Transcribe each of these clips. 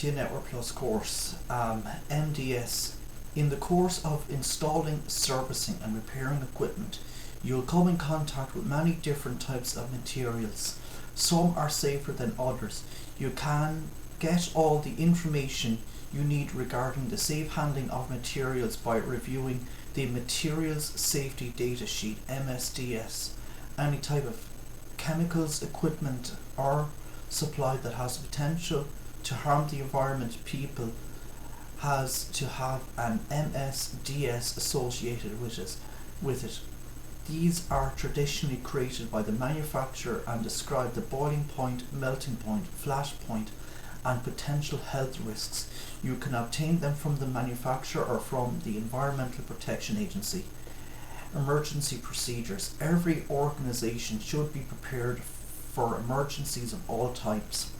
Network Plus course, MDS. In the course of installing, servicing and repairing equipment, you'll come in contact with many different types of materials. Some are safer than others. You can get all the information you need regarding the safe handling of materials by reviewing the Materials Safety Data Sheet, MSDS. Any type of chemicals, equipment or supply that has the potential to harm the environment, people, has to have an MSDS associated with it. These are traditionally created by the manufacturer and describe the boiling point, melting point, flash point and potential health risks. You can obtain them from the manufacturer or from the Environmental Protection Agency. Emergency procedures. Every organisation should be prepared for emergencies of all types.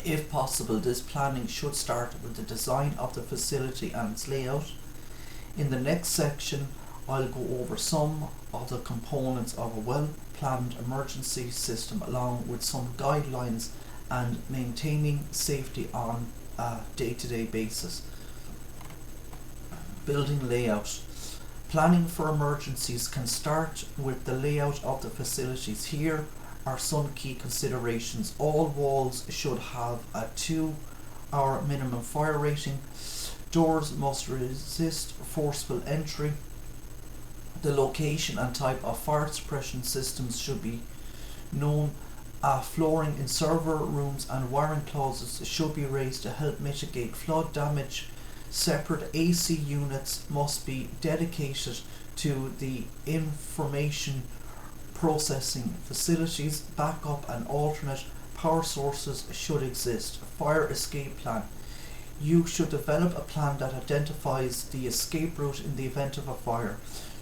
If possible, this planning should start with the design of the facility and its layout. In the next section, I'll go over some of the components of a well-planned emergency system along with some guidelines and maintaining safety on a day-to-day basis. Building layout. Planning for emergencies can start with the layout of the facilities. Here are some key considerations. All walls should have a 2-hour minimum fire rating. Doors must resist forceful entry. The location and type of fire suppression systems should be known. Flooring in server rooms and wiring closets should be raised to help mitigate flood damage. Separate AC units must be dedicated to the information processing facilities. Backup and alternate power sources should exist. Fire escape plan. You should develop a plan that identifies the escape route in the event of a fire.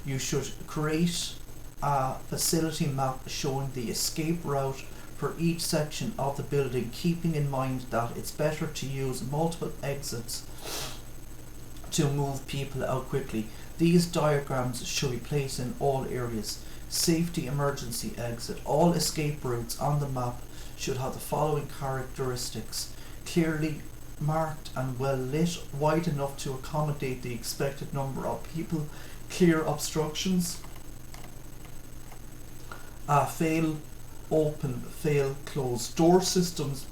You should create a facility map showing the escape route for each section of the building, keeping in mind that it's better to use multiple exits to move people out quickly. These diagrams should be placed in all areas. Safety emergency exit. All escape routes on the map should have the following characteristics: clearly marked and well lit, wide enough to accommodate the expected number of people, clear obstructions, fail open, fail close. Door systems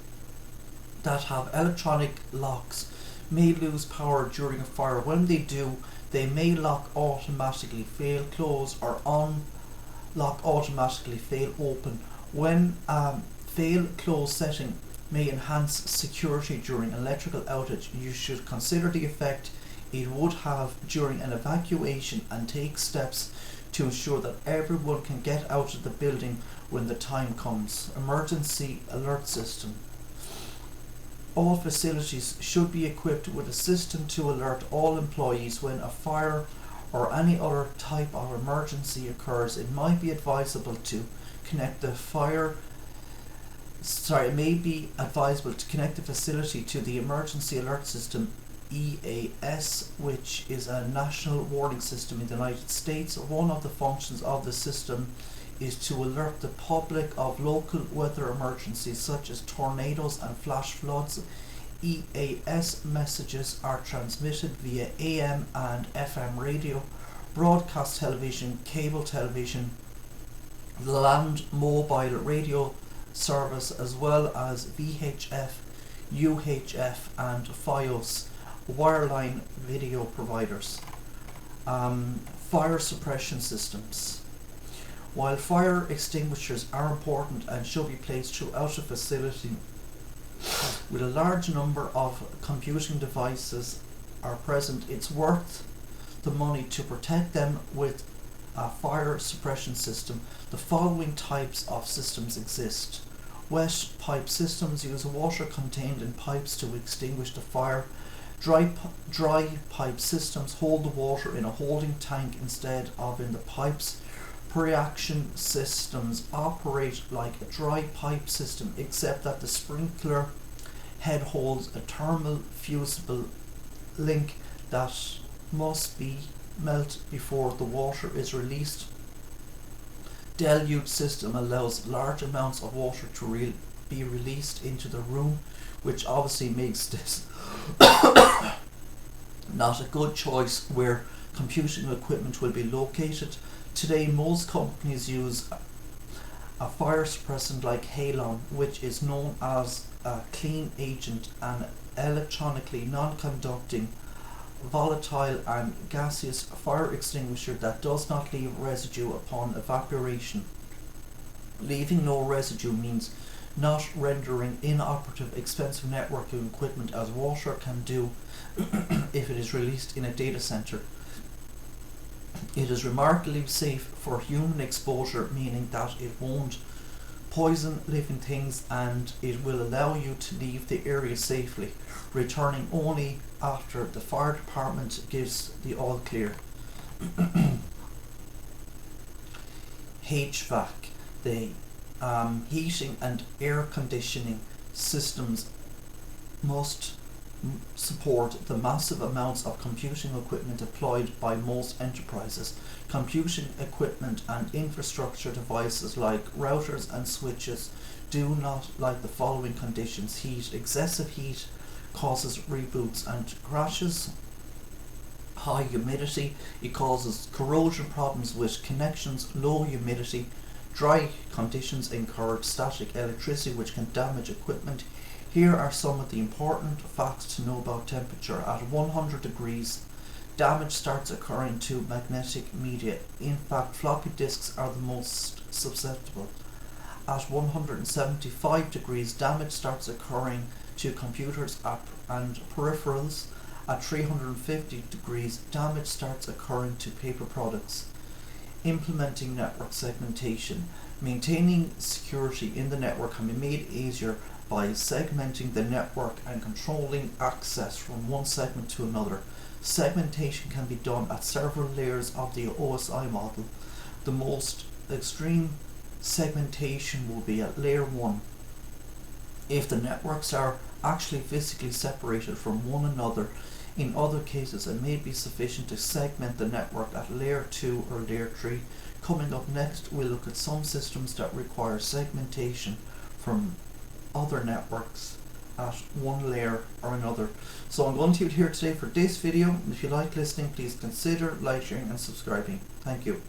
that have electronic locks may lose power during a fire. When they do, they may lock automatically, fail close, or unlock automatically, fail open. When fail close setting may enhance security during electrical outage, you should consider the effect it would have during an evacuation and take steps to ensure that everyone can get out of the building when the time comes. Emergency alert system. All facilities should be equipped with a system to alert all employees when a fire or any other type of emergency occurs. It might be advisable to connect the facility to the emergency alert system, EAS, which is a national warning system in the United States. One of the functions of the system is to alert the public of local weather emergencies such as tornadoes and flash floods. EAS messages are transmitted via AM and FM radio, broadcast television, cable television, land mobile radio service, as well as VHF, UHF and FiOS wireline video providers. Fire suppression systems. While fire extinguishers are important and should be placed throughout a facility with a large number of computing devices are present, it's worth the money to protect them with a fire suppression system. The following types of systems exist. Wet pipe systems use water contained in pipes to extinguish the fire. Dry pipe systems hold the water in a holding tank instead of in the pipes. Pre-action systems operate like a dry pipe system, except that the sprinkler head holds a thermal fusible link that must be melt before the water is released. Deluge system allows large amounts of water to be released into the room, which obviously makes this not a good choice where computing equipment will be located. Today most companies use a fire suppressant like halon, which is known as a clean agent, an electronically non-conducting, volatile and gaseous fire extinguisher that does not leave residue upon evaporation. Leaving no residue means not rendering inoperative expensive networking equipment as water can do if it is released in a data center. It is remarkably safe for human exposure, meaning that it won't poison living things and it will allow you to leave the area safely, returning only after the fire department gives the all clear. HVAC, the heating and air conditioning systems must support the massive amounts of computing equipment deployed by most enterprises. Computing equipment and infrastructure devices like routers and switches do not like the following conditions: heat. Excessive heat causes reboots and crashes. High humidity, it causes corrosion problems with connections. Low humidity, dry conditions encourage static electricity which can damage equipment. Here are some of the important facts to know about temperature. At 100 degrees, damage starts occurring to magnetic media. In fact, floppy disks are the most susceptible. At 175 degrees, damage starts occurring to computers and peripherals. At 350 degrees, damage starts occurring to paper products. Implementing network segmentation. Maintaining security in the network can be made easier by segmenting the network and controlling access from one segment to another. Segmentation can be done at several layers of the OSI model. The most extreme segmentation will be at layer 1. If the networks are actually physically separated from one another. In other cases, it may be sufficient to segment the network at layer 2 or layer 3. Coming up next, we'll look at some systems that require segmentation from other networks at one layer or another. So I'm going to leave it here today for this video. If you like listening, please consider liking and subscribing. Thank you.